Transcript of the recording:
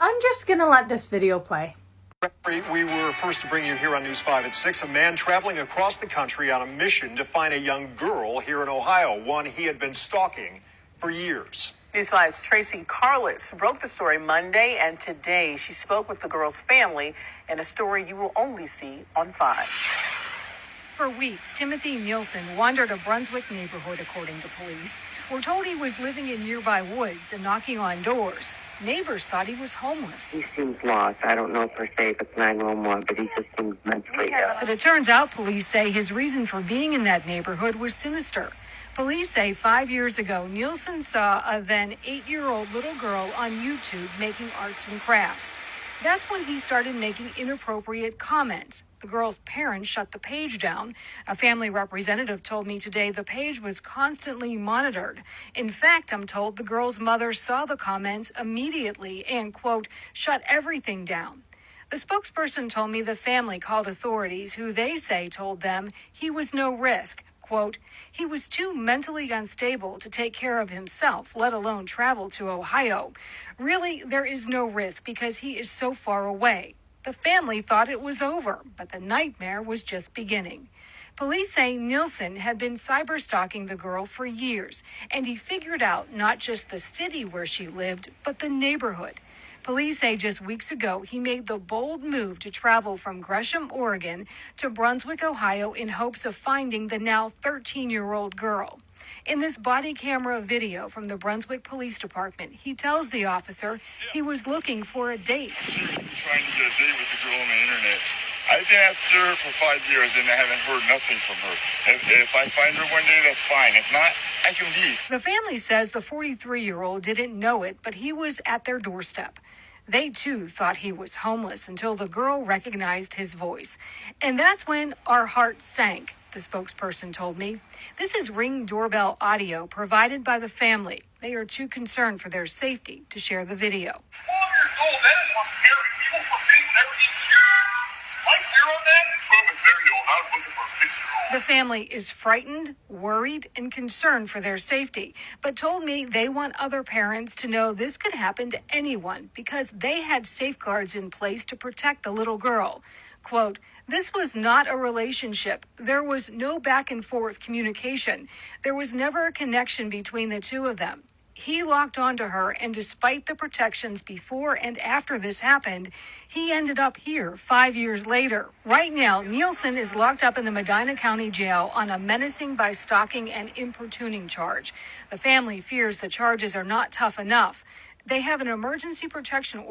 I'm just gonna let this video play. We were first to bring you here on News 5 at 6. A man traveling across the country on a mission to find a young girl here in Ohio, one he had been stalking for years. News 5's Tracy Carlis broke the story Monday, and today she spoke with the girl's family in a story you will only see on 5. For weeks, Timothy Nielsen wandered a Brunswick neighborhood, according to police. We're told he was living in nearby woods and knocking on doors. Neighbors thought he was homeless. He seems lost. I don't know per se if it's 911, but he just seems mentally ill. But it turns out police say his reason for being in that neighborhood was sinister. Police say 5 years ago, Nielsen saw a then 8-year-old little girl on YouTube making arts and crafts. That's when he started making inappropriate comments. The girl's parents shut the page down. A family representative told me today the page was constantly monitored. In fact, I'm told the girl's mother saw the comments immediately and, quote, shut everything down. The spokesperson told me the family called authorities, who they say told them he was no risk. Quote, he was too mentally unstable to take care of himself, let alone travel to Ohio. Really, there is no risk because he is so far away. The family thought it was over, but the nightmare was just beginning. Police say Nielsen had been cyberstalking the girl for years, and he figured out not just the city where she lived, but the neighborhood. Police say just weeks ago, he made the bold move to travel from Gresham, Oregon to Brunswick, Ohio in hopes of finding the now 13-year-old girl. In this body camera video from the Brunswick Police Department, he tells the officer he was looking for a date. Trying to get a date with the girl on the internet. I've been after her for 5 years and I haven't heard nothing from her. If I find her one day, that's fine. If not, I can leave. The family says the 43-year-old didn't know it, but he was at their doorstep. They, too, thought he was homeless until the girl recognized his voice. And that's when our heart sank, the spokesperson told me. This is Ring doorbell audio provided by the family. They are too concerned for their safety to share the video. 12 years old, that is what scary people for being everything here. Like you're on that? 12 and 30 old, I was looking for a 6-year-old. The family is frightened, worried, and concerned for their safety, but told me they want other parents to know this could happen to anyone because they had safeguards in place to protect the little girl. Quote, this was not a relationship. There was no back and forth communication. There was never a connection between the two of them. He locked onto her, and despite the protections before and after this happened, he ended up here 5 years later. Right now, Nielsen is locked up in the Medina County Jail on a menacing by stalking and importuning charge. The family fears the charges are not tough enough. They have an emergency protection order